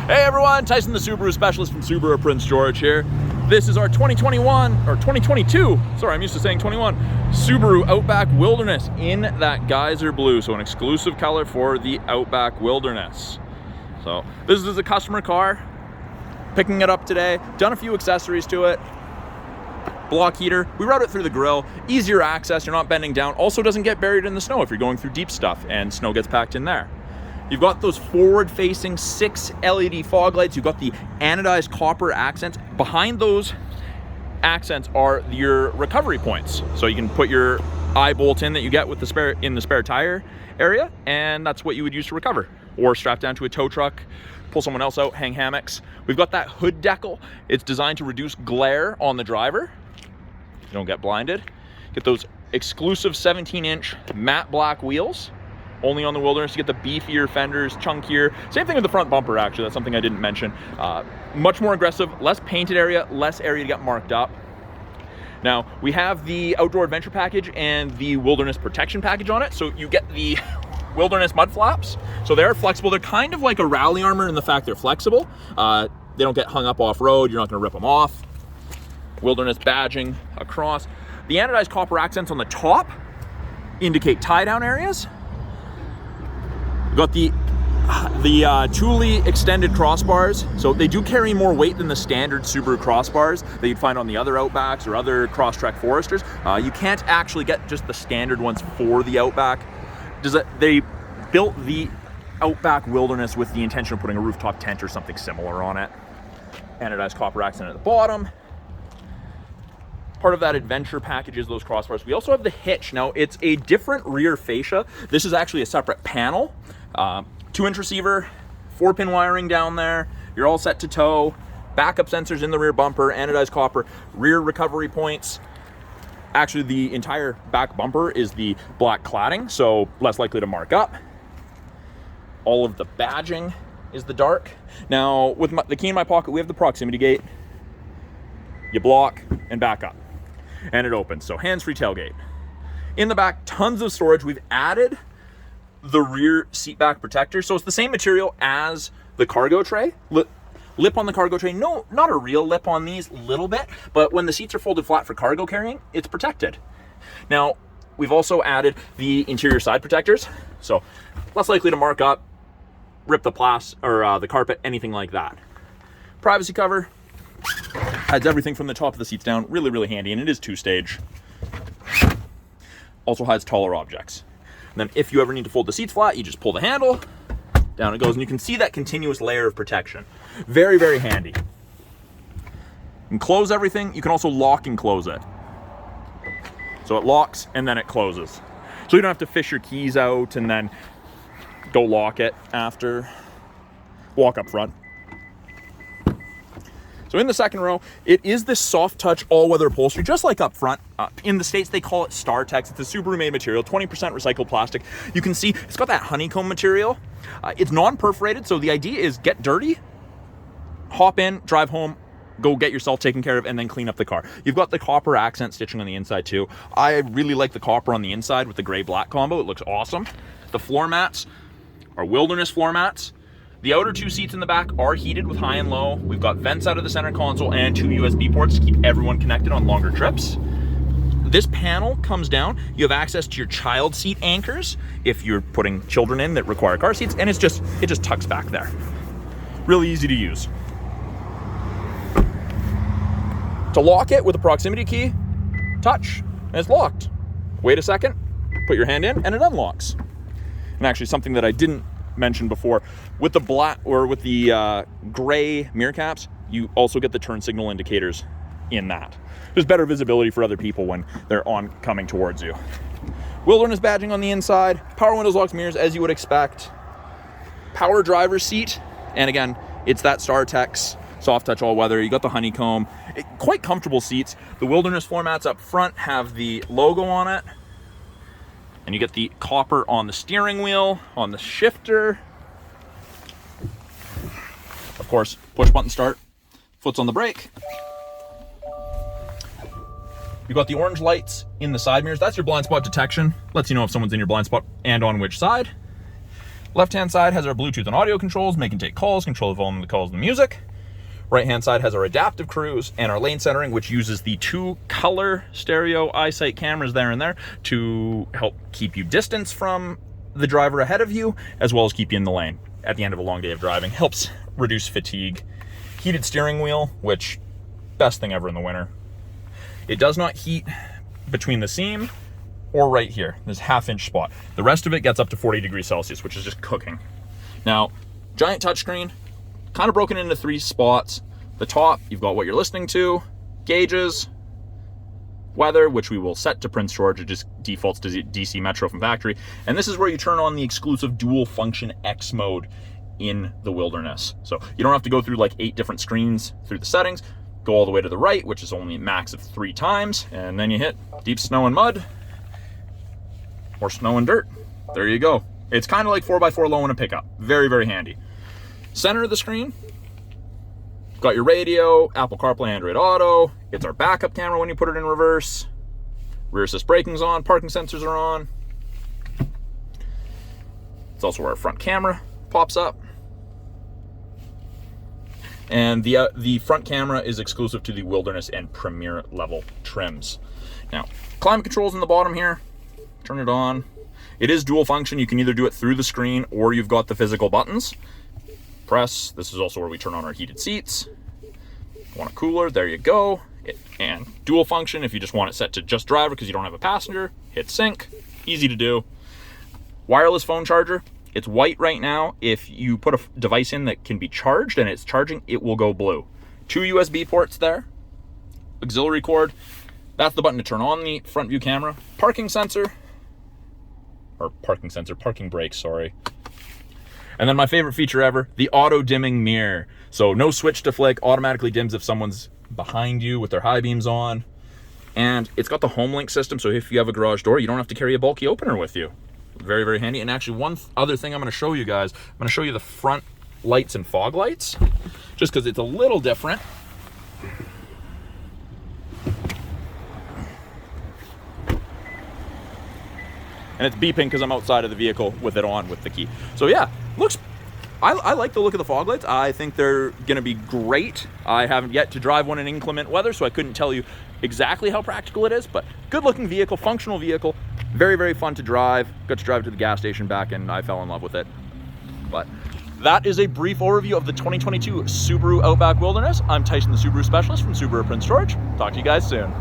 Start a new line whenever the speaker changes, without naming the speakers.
Hey everyone, Tyson the Subaru specialist from Subaru Prince George here. This is our 2021, or 2022, sorry, I'm used to saying 21, Subaru Outback Wilderness in that geyser blue. So an exclusive color for the Outback Wilderness. So this is a customer car, picking it up today, done a few accessories to it. Block heater, we route it through the grill, easier access, you're not bending down. Also doesn't get buried in the snow if you're going through deep stuff and snow gets packed in there. You've got those forward-facing 6 LED fog lights. You've got the anodized copper accents. Behind those accents are your recovery points. So you can put your eye bolt in that you get with the spare tire area, and that's what you would use to recover. Or strap down to a tow truck, pull someone else out, hang hammocks. We've got that hood decal. It's designed to reduce glare on the driver. You don't get blinded. Get those exclusive 17-inch matte black wheels. Only on the Wilderness. You get the beefier fenders, chunkier. Same thing with the front bumper, actually. That's something I didn't mention. Much more aggressive, less painted area, less area to get marked up. Now, we have the Outdoor Adventure Package and the Wilderness Protection Package on it. So you get the Wilderness mud flaps. So they're flexible. They're kind of like a rally armor in the fact they're flexible. They don't get hung up off-road. You're not going to rip them off. Wilderness badging across. The anodized copper accents on the top indicate tie-down areas. We've got the Thule extended crossbars. So they do carry more weight than the standard Subaru crossbars that you'd find on the other Outbacks or other Crosstrek Foresters. You can't actually get just the standard ones for the Outback. They built the Outback Wilderness with the intention of putting a rooftop tent or something similar on it. Anodized copper accent at the bottom. Part of that adventure package is those crossbars. We also have the hitch. Now, it's a different rear fascia. This is actually a separate panel. 2-inch receiver, 4-pin wiring down there. You're all set to tow. Backup sensors in the rear bumper, anodized copper, rear recovery points. Actually, the entire back bumper is the black cladding, so less likely to mark up. All of the badging is the dark. Now, with the key in my pocket, we have the proximity gate. You block and back up, and it opens. So hands-free tailgate. In the back, tons of storage. We've added the rear seat back protector. So it's the same material as the cargo tray. Lip on the cargo tray. No, not a real lip on these, little bit, but when the seats are folded flat for cargo carrying, it's protected. Now, we've also added the interior side protectors. So less likely to mark up, rip the the carpet, anything like that. Privacy cover. Hides everything from the top of the seats down. Really, really handy, and it is 2-stage. Also hides taller objects. And then if you ever need to fold the seats flat, you just pull the handle, down it goes, and you can see that continuous layer of protection. Very, very handy. You can close everything. You can also lock and close it. So it locks and then it closes. So you don't have to fish your keys out and then go lock it after. Walk up front. So in the second row, it is this soft touch all-weather upholstery, just like up front. In the States, they call it StarTex. It's a Subaru-made material, 20% recycled plastic. You can see it's got that honeycomb material. It's non-perforated, so the idea is get dirty, hop in, drive home, go get yourself taken care of, and then clean up the car. You've got the copper accent stitching on the inside too. I really like the copper on the inside with the gray-black combo. It looks awesome. The floor mats are Wilderness floor mats. The outer 2 seats in the back are heated with high and low. We've got vents out of the center console and 2 USB ports to keep everyone connected on longer trips. This panel comes down. You have access to your child seat anchors if you're putting children in that require car seats, and it just tucks back there. Really easy to use. To lock it with a proximity key, touch, and it's locked. Wait a second, put your hand in, and it unlocks. And actually, something that I didn't mention before, with the black or with the gray mirror caps, you also get the turn signal indicators in that. There's better visibility for other people when they're coming towards you. Wilderness badging on the inside, power windows, locks, mirrors, as you would expect. Power driver's seat, and again, it's that StarTex soft touch all weather. You got the honeycomb, quite comfortable seats. The Wilderness floor mats up front have the logo on it. And you get the copper on the steering wheel, on the shifter. Of course, push button start, foot's on the brake. You've got the orange lights in the side mirrors. That's your blind spot detection. Lets you know if someone's in your blind spot and on which side. Left-hand side has our Bluetooth and audio controls, make and take calls, control the volume of the calls and the music. Right-hand side has our adaptive cruise and our lane centering, which uses the 2 color stereo eyesight cameras there and there to help keep you distance from the driver ahead of you, as well as keep you in the lane at the end of a long day of driving. Helps reduce fatigue. Heated steering wheel, which, best thing ever in the winter. It does not heat between the seam or right here. There's a 1/2-inch spot. The rest of it gets up to 40 degrees Celsius, which is just cooking. Now, giant touchscreen, kind of broken into 3 spots. The top, you've got what you're listening to, gauges, weather, which we will set to Prince George. It just defaults to DC Metro from factory. And this is where you turn on the exclusive dual function X mode in the Wilderness. So you don't have to go through like 8 different screens through the settings. Go all the way to the right, which is only a max of 3 times. And then you hit deep snow and mud, or snow and dirt. There you go. It's kind of like 4x4 low in a pickup. Very, very handy. Center of the screen, got your radio, Apple CarPlay, Android Auto. It's our backup camera when you put it in reverse. Rear assist braking's on, parking sensors are on. It's also where our front camera pops up. And the front camera is exclusive to the Wilderness and Premier level trims. Now, climate controls in the bottom here. Turn it on. It is dual function. You can either do it through the screen or you've got the physical buttons. Press. This is also where we turn on our heated seats. Want a cooler? There you go. And dual function, if you just want it set to just driver because you don't have a passenger, hit sync. Easy to do. Wireless phone charger. It's white right now. If you put a device in that can be charged and it's charging, it will go blue. 2 USB ports there. Auxiliary cord. That's the button to turn on the front view camera. Parking sensor. Or parking brakes, sorry. And then my favorite feature ever, the auto dimming mirror. So no switch to flick, automatically dims if someone's behind you with their high beams on. And it's got the home link system, so if you have a garage door, you don't have to carry a bulky opener with you. Very, very handy. And actually one other thing I'm gonna show you guys, I'm gonna show you the front lights and fog lights, just because it's a little different. And it's beeping because I'm outside of the vehicle with it on with the key. So yeah, looks, I like the look of the fog lights. I think they're gonna be great. I haven't yet to drive one in inclement weather, so I couldn't tell you exactly how practical it is, but good looking vehicle, functional vehicle, very, very fun to drive. Got to drive it to the gas station back and I fell in love with it. But that is a brief overview of the 2022 Subaru Outback Wilderness. I'm Tyson, the Subaru specialist from Subaru Prince George. Talk to you guys soon.